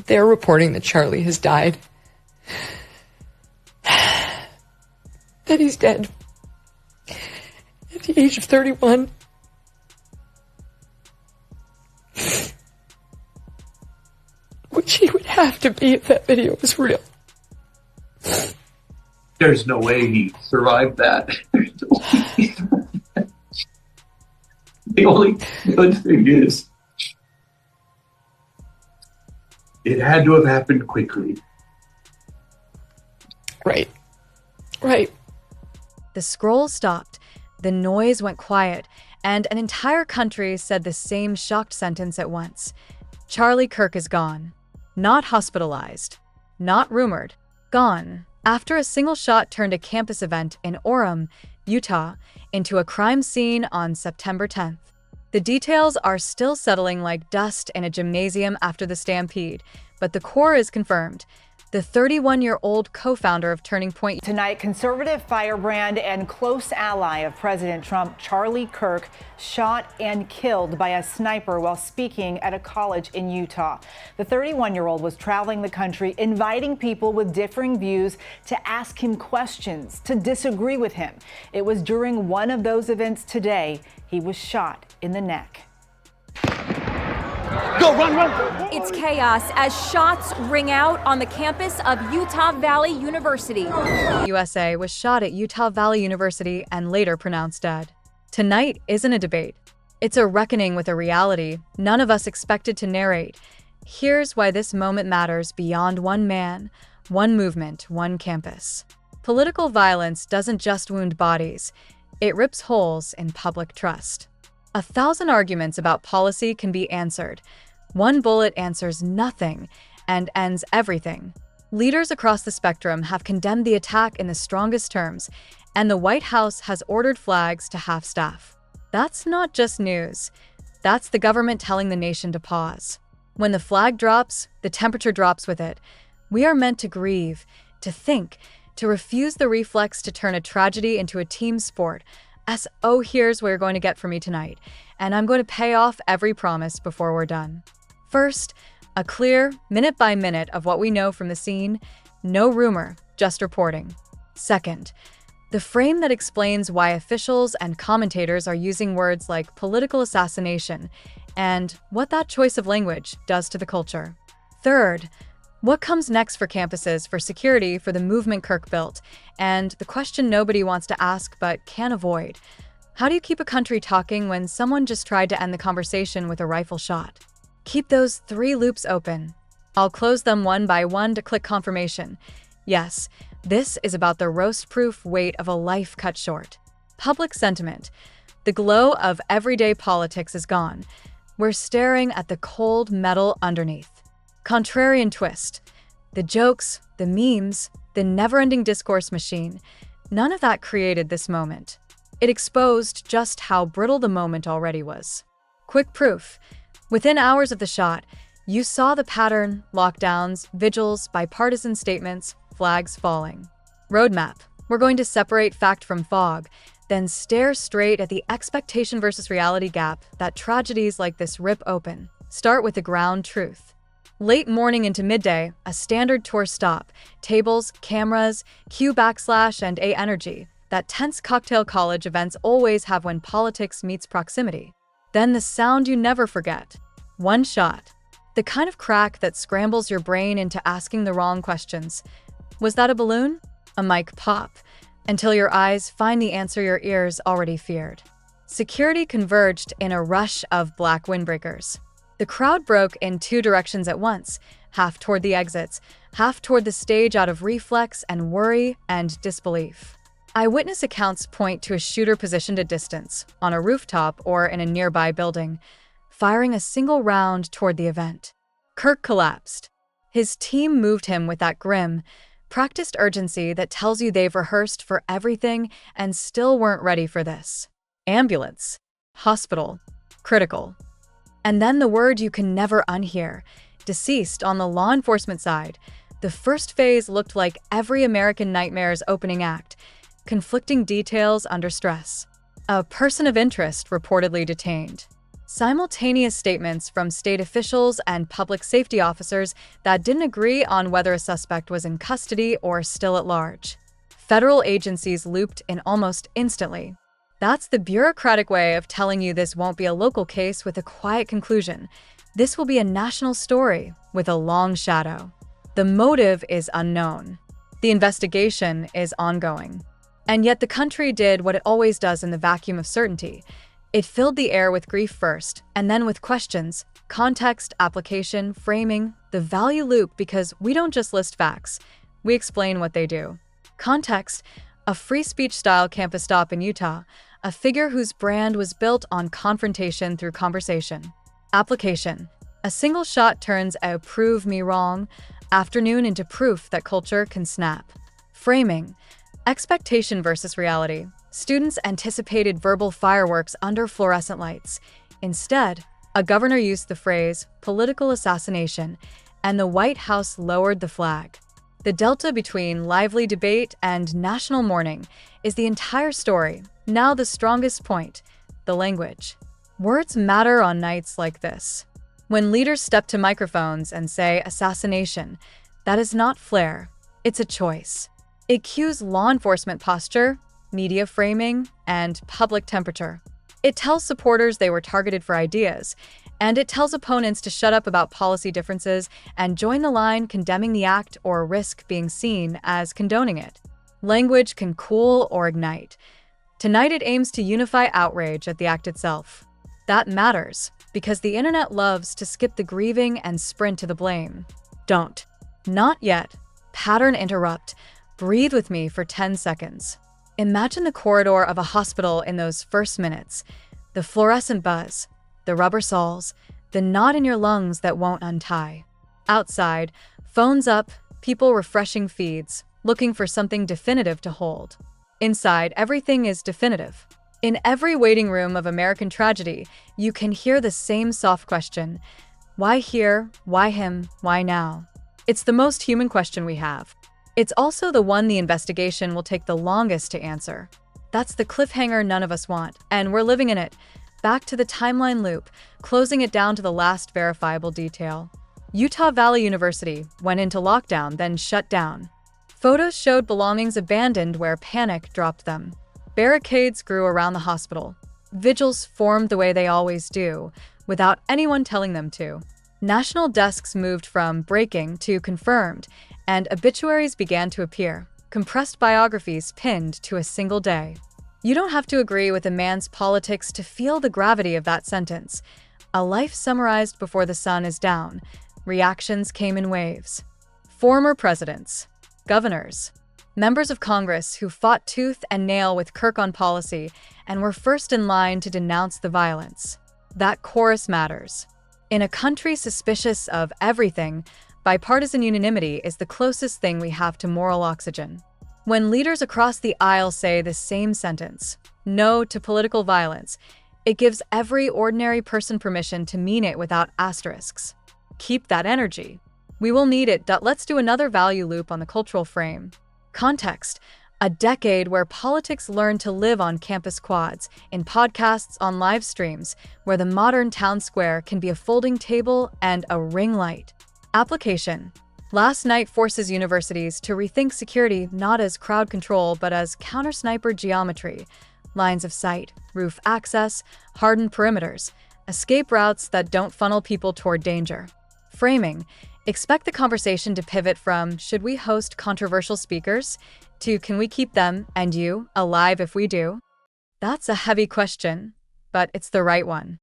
They're reporting that Charlie has died. That he's dead. At the age of 31. Which he would have to be if that video was real. There's no way he survived that. The only good thing is, it had to have happened quickly. Right. Right. The scroll stopped, the noise went quiet, and an entire country said the same shocked sentence at once. Charlie Kirk is gone. Not hospitalized. Not rumored. Gone. After a single shot turned a campus event in Orem, Utah, into a crime scene on September 10th. The details are still settling like dust in a gymnasium after the stampede, but the core is confirmed. The 31-year-old co-founder of Turning Point. Tonight, conservative firebrand and close ally of President Trump, Charlie Kirk, shot and killed by a sniper while speaking at a college in Utah. The 31-year-old was traveling the country, inviting people with differing views to ask him questions, to disagree with him. It was during one of those events today he was shot in the neck. Go, run! It's chaos as shots ring out on the campus of Utah Valley University. USA was shot at Utah Valley University and later pronounced dead. Tonight isn't a debate. It's a reckoning with a reality none of us expected to narrate. Here's why this moment matters beyond one man, one movement, one campus. Political violence doesn't just wound bodies. It rips holes in public trust. 1,000 arguments about policy can be answered. One bullet answers nothing and ends everything. Leaders across the spectrum have condemned the attack in the strongest terms, and the White House has ordered flags to half-staff. That's not just news. That's the government telling the nation to pause. When the flag drops, the temperature drops with it. We are meant to grieve, to think, to refuse the reflex to turn a tragedy into a team sport. Oh, here's what you're going to get from me tonight, and I'm going to pay off every promise before we're done. First, a clear, minute-by-minute of what we know from the scene, no rumor, just reporting. Second, the frame that explains why officials and commentators are using words like political assassination and what that choice of language does to the culture. Third, what comes next for campuses, for security, for the movement Kirk built, and the question nobody wants to ask but can't avoid. How do you keep a country talking when someone just tried to end the conversation with a rifle shot? Keep those 3 loops open. I'll close them one by one to click confirmation. Yes, this is about the roast-proof weight of a life cut short. Public sentiment. The glow of everyday politics is gone. We're staring at the cold metal underneath. Contrarian twist. The jokes, the memes, the never-ending discourse machine. None of that created this moment. It exposed just how brittle the moment already was. Quick proof. Within hours of the shot, you saw the pattern: lockdowns, vigils, bipartisan statements, flags falling. Roadmap. We're going to separate fact from fog, then stare straight at the expectation versus reality gap that tragedies like this rip open. Start with the ground truth. Late morning into midday, a standard tour stop, tables, cameras, Q / and A energy, that tense cocktail college events always have when politics meets proximity. Then the sound you never forget. One shot. The kind of crack that scrambles your brain into asking the wrong questions. Was that a balloon? A mic pop. Until your eyes find the answer your ears already feared. Security converged in a rush of black windbreakers. The crowd broke in 2 directions at once, half toward the exits, half toward the stage out of reflex and worry and disbelief. Eyewitness accounts point to a shooter positioned at distance, on a rooftop or in a nearby building, firing a single round toward the event. Kirk collapsed. His team moved him with that grim, practiced urgency that tells you they've rehearsed for everything and still weren't ready for this. Ambulance. Hospital. Critical. And then the word you can never unhear. Deceased on the law enforcement side. The first phase looked like every American nightmare's opening act. Conflicting details under stress. A person of interest reportedly detained. Simultaneous statements from state officials and public safety officers that didn't agree on whether a suspect was in custody or still at large. Federal agencies looped in almost instantly. That's the bureaucratic way of telling you this won't be a local case with a quiet conclusion. This will be a national story with a long shadow. The motive is unknown. The investigation is ongoing. And yet the country did what it always does in the vacuum of certainty. It filled the air with grief first, and then with questions, context, application, framing, the value loop, because we don't just list facts, we explain what they do. Context, a free speech-style campus stop in Utah, a figure whose brand was built on confrontation through conversation. Application, a single shot turns a prove me wrong afternoon into proof that culture can snap. Framing, expectation versus reality. Students anticipated verbal fireworks under fluorescent lights. Instead, a governor used the phrase political assassination, and the White House lowered the flag. The delta between lively debate and national mourning is the entire story. Now the strongest point, the language. Words matter on nights like this. When leaders step to microphones and say assassination, that is not flair, it's a choice. It cues law enforcement posture, media framing, and public temperature. It tells supporters they were targeted for ideas, and it tells opponents to shut up about policy differences and join the line condemning the act or risk being seen as condoning it. Language can cool or ignite. Tonight it aims to unify outrage at the act itself. That matters, because the internet loves to skip the grieving and sprint to the blame. Don't. Not yet. Pattern interrupt. Breathe with me for 10 seconds. Imagine the corridor of a hospital in those first minutes. The fluorescent buzz, the rubber soles, the knot in your lungs that won't untie. Outside, phones up, people refreshing feeds, looking for something definitive to hold. Inside, everything is definitive. In every waiting room of American tragedy, you can hear the same soft question. Why here? Why him? Why now? It's the most human question we have. It's also the one the investigation will take the longest to answer. That's the cliffhanger none of us want, and we're living in it. Back to the timeline loop, closing it down to the last verifiable detail. Utah Valley University went into lockdown, then shut down. Photos showed belongings abandoned where panic dropped them. Barricades grew around the hospital. Vigils formed the way they always do, without anyone telling them to. National desks moved from breaking to confirmed, and obituaries began to appear, compressed biographies pinned to a single day. You don't have to agree with a man's politics to feel the gravity of that sentence. A life summarized before the sun is down. Reactions came in waves. Former presidents, governors, members of Congress who fought tooth and nail with Kirk on policy and were first in line to denounce the violence. That chorus matters. In a country suspicious of everything, bipartisan unanimity is the closest thing we have to moral oxygen. When leaders across the aisle say the same sentence, no to political violence, it gives every ordinary person permission to mean it without asterisks. Keep that energy. We will need it. Let's do another value loop on the cultural frame. Context, a decade where politics learned to live on campus quads, in podcasts, on live streams, where the modern town square can be a folding table and a ring light. Application. Last night forces universities to rethink security not as crowd control but as counter-sniper geometry, lines of sight, roof access, hardened perimeters, escape routes that don't funnel people toward danger. Framing. Expect the conversation to pivot from should we host controversial speakers to can we keep them and you alive if we do? That's a heavy question, but it's the right one.